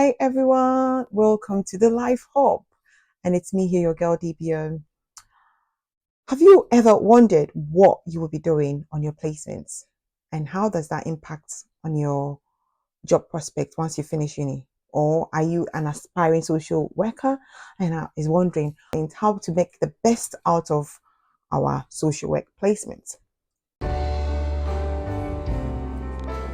Hi everyone, welcome to the Life Hub, and it's me here, your girl DBO. Have you ever wondered what you will be doing on your placements and how does that impact on your job prospect once you finish uni? Or are you an aspiring social worker and is wondering how to make the best out of our social work placements?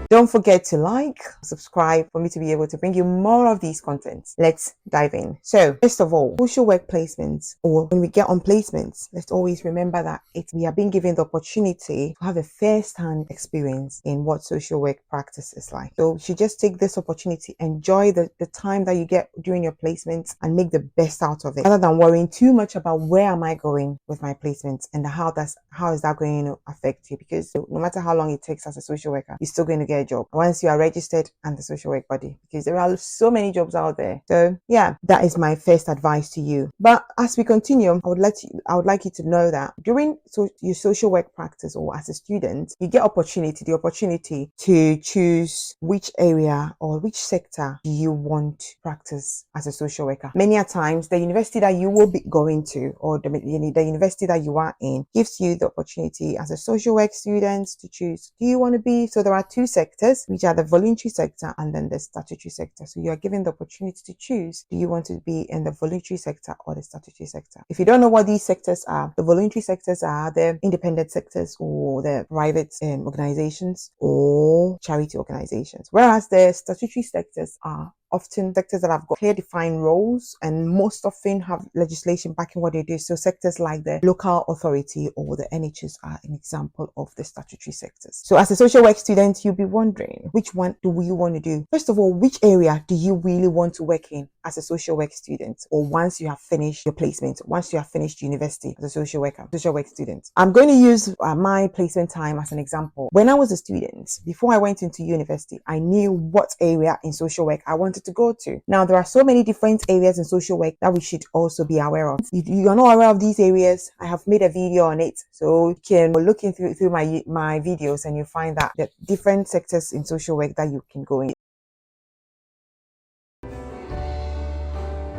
Don't forget to like, subscribe for me to be able to bring you more of these contents. Let's dive in. So first of all, social work placements, or when we get on placements, let's always remember that we are being given the opportunity to have a first-hand experience in what social work practice is like. So you should just take this opportunity, enjoy the time that you get during your placements and make the best out of it, rather than worrying too much about where am I going with my placements and how is that going to affect you, because no matter how long it takes as a social worker, you're still going to get a job once you are registered and the social work body, because there are so many jobs out there. So yeah, that is my first advice to you. But as we continue, I would like you to know that during your social work practice or as a student, you get the opportunity to choose which area or which sector you want to practice as a social worker. Many a times the university that you will be going to, or the university that you are in, gives you the opportunity as a social work student to choose. Do you want to be, so there are two sectors, which are the voluntary sector and then the statutory sector. So you are given the opportunity to choose, do you want to be in the voluntary sector or the statutory sector? If you don't know what these sectors are, the voluntary sectors are the independent sectors or the private organizations or charity organizations, whereas the statutory sectors are often sectors that have got clear defined roles and most often have legislation backing what they do. So sectors like the local authority or the NHS are an example of the statutory sectors. So as a social work student, you'll be wondering, which one do you want to do? First of all, which area do you really want to work in as a social work student, or once you have finished your placement, once you have finished university as a social work student? I'm going to use my placement time as an example. When I was a student, before I went into university, I knew what area in social work I wanted to go to. Now, there are so many different areas in social work that we should also be aware of. If you are not aware of these areas, I have made a video on it, so you can look through my videos and you find that the different sectors in social work that you can go in.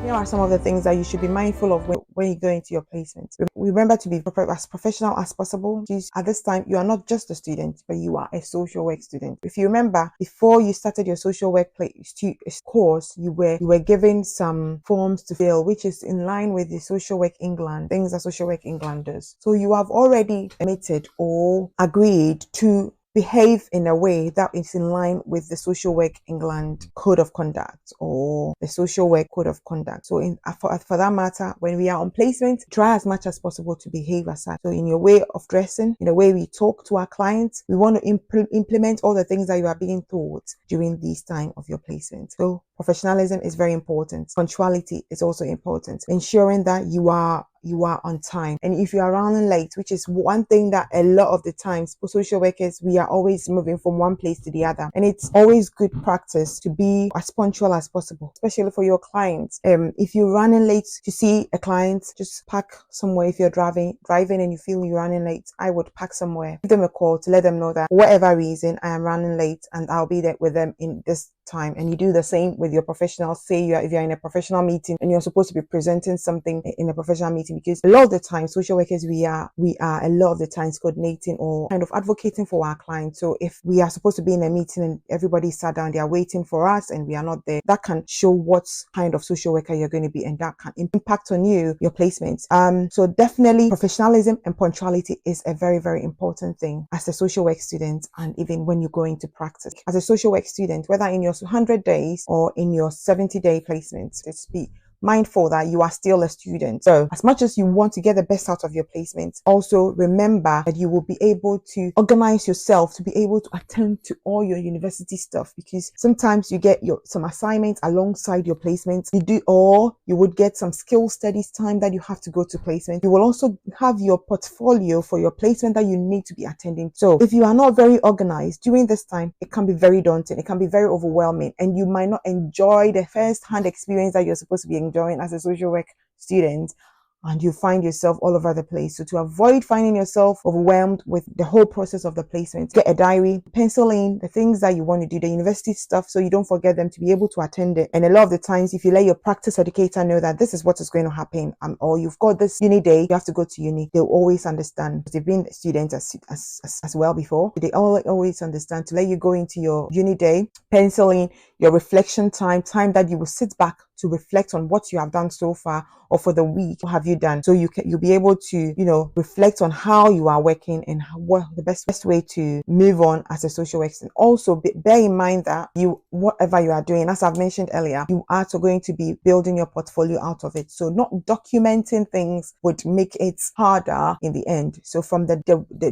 Here are some of the things that you should be mindful of when you go into your placement. Remember to be as professional as possible. At this time, you are not just a student, but you are a social work student. If you remember, before you started your social work course, you were given some forms to fill, which is in line with the Social Work England, things that Social Work England does. So you have already admitted or agreed to behave in a way that is in line with the Social Work England Code of Conduct or the Social Work Code of Conduct. So for that matter, when we are on placement, try as much as possible to behave as such. So in your way of dressing, in the way we talk to our clients, we want to implement all the things that you are being taught during this time of your placement. So professionalism is very important. Punctuality is also important. Ensuring that you are on time. And if you are running late, which is one thing that a lot of the times for social workers, we are always moving from one place to the other. And it's always good practice to be as punctual as possible, especially for your clients. If you're running late to see a client, just park somewhere. If you're driving and you feel you're running late, I would park somewhere. Give them a call to let them know that for whatever reason, I am running late and I'll be there with them in this time. And you do the same with your professionals. Say if you're in a professional meeting and you're supposed to be presenting something in a professional meeting, because a lot of the time social workers, we are a lot of the times coordinating or kind of advocating for our clients. So if we are supposed to be in a meeting and everybody sat down, they are waiting for us and we are not there, that can show what kind of social worker you're going to be, and that can impact on your placements. So definitely professionalism and punctuality is a very, very important thing as a social work student, and even when you're going to practice as a social work student, whether in your 100 days or in your 70-day placement. Let's be mindful that you are still a student. So as much as you want to get the best out of your placement, also remember that you will be able to organize yourself to be able to attend to all your university stuff, because sometimes you get some assignments alongside your placement. Or you would get some skill studies time that you have to go to placement. You will also have your portfolio for your placement that you need to be attending. So if you are not very organized during this time, it can be very daunting. It can be very overwhelming, and you might not enjoy the first-hand experience that you're supposed to be enjoying as a social work student and you find yourself all over the place. So to avoid finding yourself overwhelmed with the whole process of the placement, get a diary, pencil in the things that you want to do, the university stuff, so you don't forget them, to be able to attend it. And a lot of the times, if you let your practice educator know that this is what is going to happen, or you've got this uni day, you have to go to uni, they'll always understand. They've been students as well before. They always understand to let you go into your uni day, pencil in your reflection time that you will sit back to reflect on what you have done so far, or for the week, what have you done? So you'll be able to, reflect on how you are working and what the best way to move on as a social worker. And also bear in mind that whatever you are doing, as I've mentioned earlier, you are going to be building your portfolio out of it. So not documenting things would make it harder in the end. So from the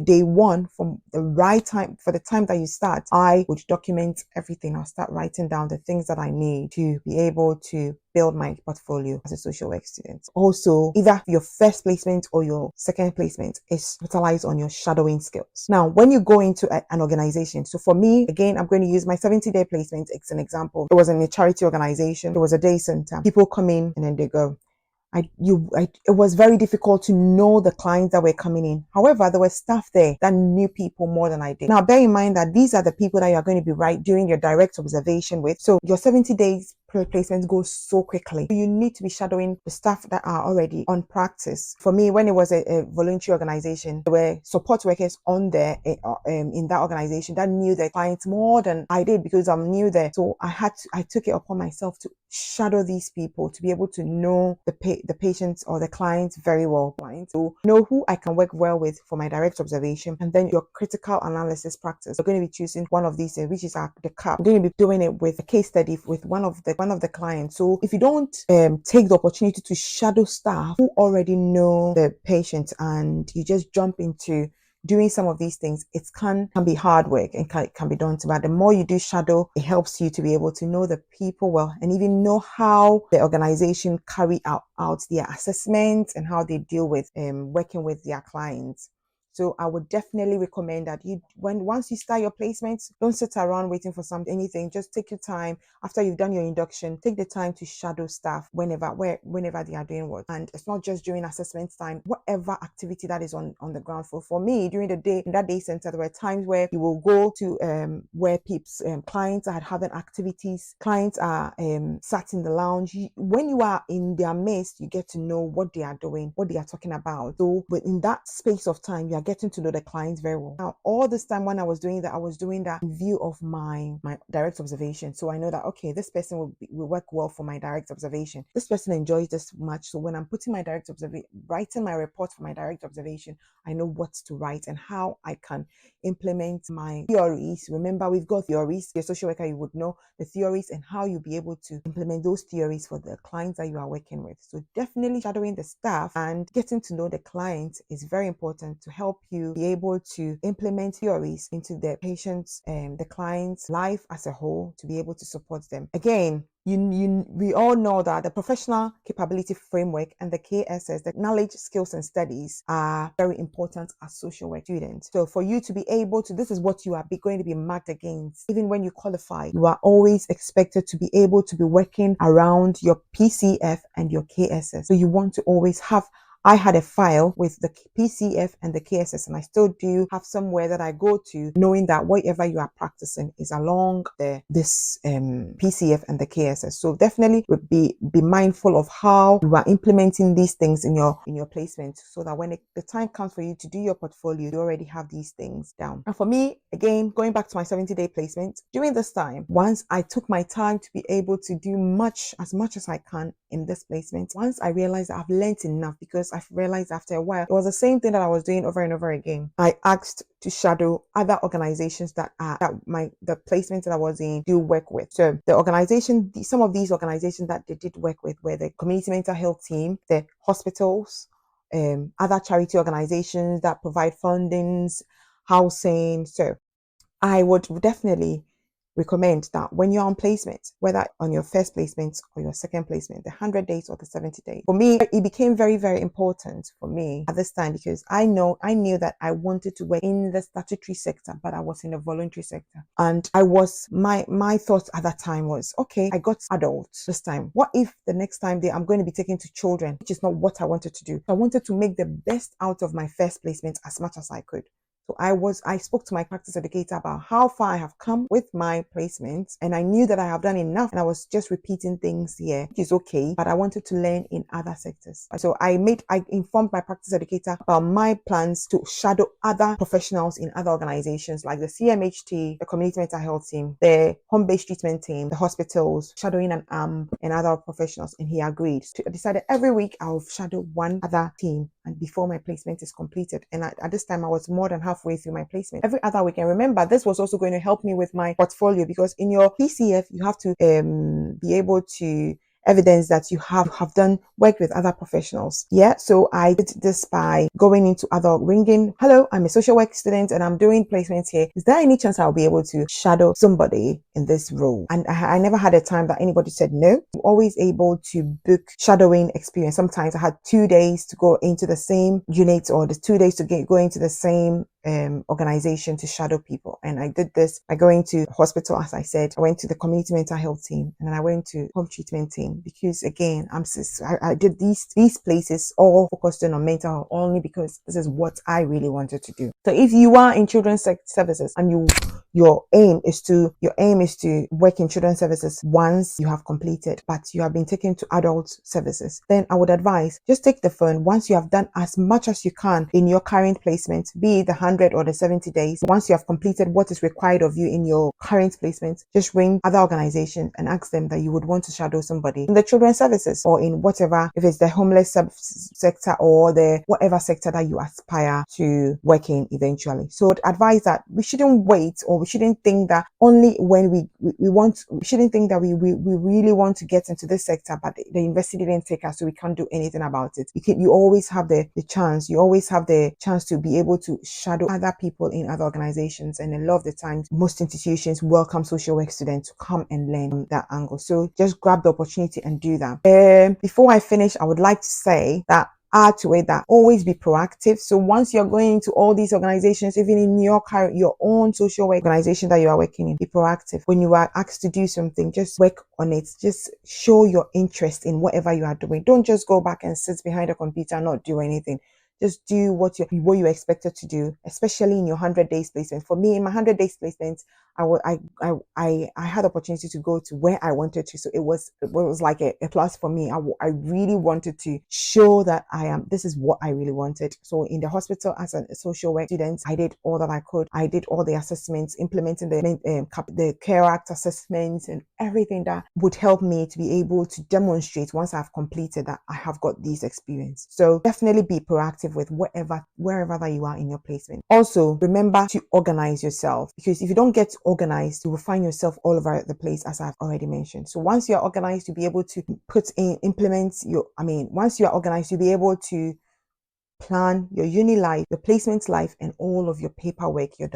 day one, from the right time, for the time that you start, I would document everything. I'll start writing down the things that I need to be able to build my portfolio as a social work student. Also, either your first placement or your second placement is capitalized on your shadowing skills. Now, when you go into an organization, so for me, again, I'm going to use my 70-day placement as an example. It was in a charity organization. It was a day center. People come in and then they go. It was very difficult to know the clients that were coming in. However, there were staff there that knew people more than I did. Now, bear in mind that these are the people that you are going to be doing your direct observation with. So your 70 days placement goes so quickly. You need to be shadowing the staff that are already on practice. For me, when it was a voluntary organization, there were support workers on there in that organization that knew their clients more than I did, because I'm new there. So I took it upon myself to shadow these people, to be able to know the patients or the clients very well, to know who I can work well with for my direct observation. And then your critical analysis practice, you're going to be choosing one of these, which is the CAP. I'm going to be doing it with a case study with one of the clients. So if you don't take the opportunity to shadow staff who already know the patient, and you just jump into doing some of these things, it can be hard work and can be daunting. But the more you do shadow, it helps you to be able to know the people well, and even know how the organization carry out their assessments and how they deal with working with their clients. So I would definitely recommend that once you start your placements, don't sit around waiting for anything. Just take your time. After you've done your induction, take the time to shadow staff whenever they are doing work. And it's not just during assessment time, whatever activity that is on the ground floor. For me, during the day, in that day center, there were times where you will go to where people's clients are having activities. Clients are sat in the lounge. When you are in their midst, you get to know what they are doing, what they are talking about. So in that space of time, you are getting to know the clients very well. Now, all this time when I was doing that in view of my direct observation. So I know that, okay, this person will work well for my direct observation. This person enjoys this much. So when I'm putting my direct observation, writing my report for my direct observation, I know what to write and how I can implement my theories. Remember, we've got theories. You're a social worker, you would know the theories and how you'll be able to implement those theories for the clients that you are working with. So definitely shadowing the staff and getting to know the clients is very important to help you be able to implement theories into the patient's the client's life as a whole, to be able to support them. Again, we all know that the professional capability framework and the KSS, the knowledge, skills, and studies, are very important as social work students. So for you to be able to, this is what you are going to be marked against. Even when you qualify, you are always expected to be able to be working around your PCF and your KSS. So you want to always have. I had a file with the PCF and the KSS, and I still do have somewhere that I go to, knowing that whatever you are practicing is along this PCF and the KSS. So definitely be mindful of how you are implementing these things in your placement, so that when the time comes for you to do your portfolio, you already have these things down. And for me, again, going back to my 70-day placement, during this time, once I took my time to be able to do as much as I can in this placement, once I realized that I've learned enough, because I've realized after a while it was the same thing that I was doing over and over again, I asked to shadow other organizations the placements that I was in do work with. So some of these organizations that they did work with were the community mental health team, the hospitals, other charity organizations that provide fundings, housing. So I would definitely recommend that when you're on placement, whether on your first placement or your second placement, the 100 days or the 70 days, for me, it became very, very important for me at this time, because I knew that I wanted to work in the statutory sector, but I was in the voluntary sector. And my thoughts at that time was, okay, I got adults this time. What if the next time I'm going to be taken to children, which is not what I wanted to do. So I wanted to make the best out of my first placement as much as I could. So I spoke to my practice educator about how far I have come with my placements, and I knew that I have done enough, and I was just repeating things here, which is okay, but I wanted to learn in other sectors. So I informed my practice educator about my plans to shadow other professionals in other organizations like the CMHT, the community mental health team, the home-based treatment team, the hospitals, shadowing an AMP and other professionals, and he agreed. So I decided every week I'll shadow one other team, and before my placement is completed. And at this time I was more than halfway through my placement. Every other week, and remember, this was also going to help me with my portfolio, because in your PCF you have to be able to evidence that you have done work with other professionals. Yeah, so I did this by going into other ringing. Hello, I'm a social work student and I'm doing placements here. Is there any chance I'll be able to shadow somebody in this role? And I never had a time that anybody said no. I'm always able to book shadowing experience. Sometimes I had 2 days to go into the same unit, or the 2 days to go into the same organization to shadow people. And I did this by going to hospital, as I said. I went to the community mental health team, and then I went to home treatment team, because again, I did these places all focused on mental health, only because this is what I really wanted to do. So if you are in children's services and your aim is to work in children's services once you have completed, but you have been taken to adult services, then I would advise, just take the phone once you have done as much as you can in your current placement, be it the 100 or the 70 days. Once you have completed what is required of you in your current placement, just ring other organizations and ask them that you would want to shadow somebody in the children's services, or in whatever, if it's the homeless sector or the whatever sector that you aspire to work in eventually. So I'd advise that we shouldn't wait, or we shouldn't think that only when we shouldn't think that we really want to get into this sector, but the university didn't take us, so we can't do anything about it. You always have the chance. You always have the chance to be able to shadow other people in other organizations. And a lot of the times, most institutions welcome social work students to come and learn from that angle. So just grab the opportunity and do that. Before I finish, I would like to say that add to it that always be proactive. So once you're going into all these organizations, even in your own social work organization that you are working in, be proactive. When you are asked to do something, just work on it. Just show your interest in whatever you are doing. Don't just go back and sit behind a computer and not do anything. Just do what you expected to do, especially in your 100 days placement. For me, in my 100 days placement, I had opportunity to go to where I wanted to. So it was like a plus for me. I really wanted to show that this is what I really wanted. So in the hospital as a social work student, I did all that I could. I did all the assessments, implementing the Care Act assessments and everything that would help me to be able to demonstrate once I've completed that I have got this experience. So definitely be proactive with wherever that you are in your placement. Also, remember to organize yourself, because if you don't get organized, you will find yourself all over the place, as I've already mentioned. So once you're organized, you'll be able to once you are organized, you'll be able to plan your uni life, your placement life, and all of your paperwork, your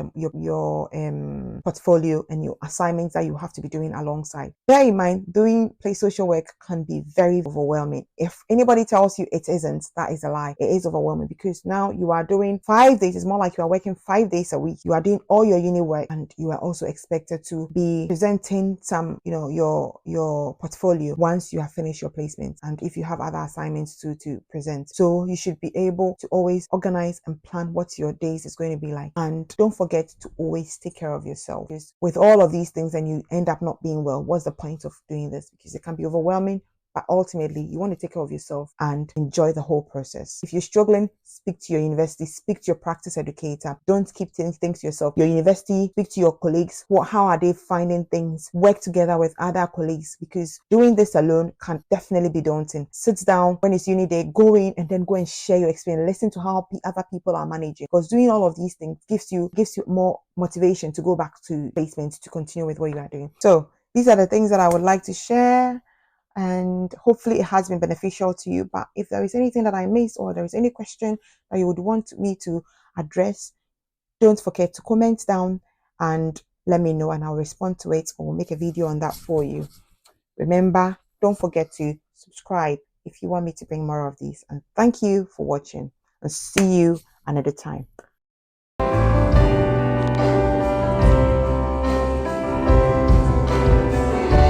portfolio, and your assignments that you have to be doing alongside. Bear in mind, doing social work can be very overwhelming. If anybody tells you it isn't, that is a lie. It is overwhelming, because now you are doing 5 days. It's more like you are working 5 days a week. You are doing all your uni work, and you are also expected to be presenting some, your portfolio once you have finished your placement, and if you have other assignments to present. So you should be able to always organize and plan what your days is going to be like. And don't forget to always take care of yourself, because with all of these things and you end up not being well, what's the point of doing this? Because it can be overwhelming. But ultimately, you want to take care of yourself and enjoy the whole process. If you're struggling, speak to your university, speak to your practice educator. Don't keep things to yourself. Your university, speak to your colleagues. How are they finding things? Work together with other colleagues, because doing this alone can definitely be daunting. Sit down when it's uni day, go in and then go and share your experience. Listen to how other people are managing, because doing all of these things gives you more motivation to go back to placement, to continue with what you are doing. So these are the things that I would like to share, and hopefully it has been beneficial to you. But if there is anything that I missed, or there is any question that you would want me to address, don't forget to comment down, and let me know and I'll respond to it or make a video on that for you. Remember, don't forget to subscribe if you want me to bring more of these. And thank you for watching, and see you another time.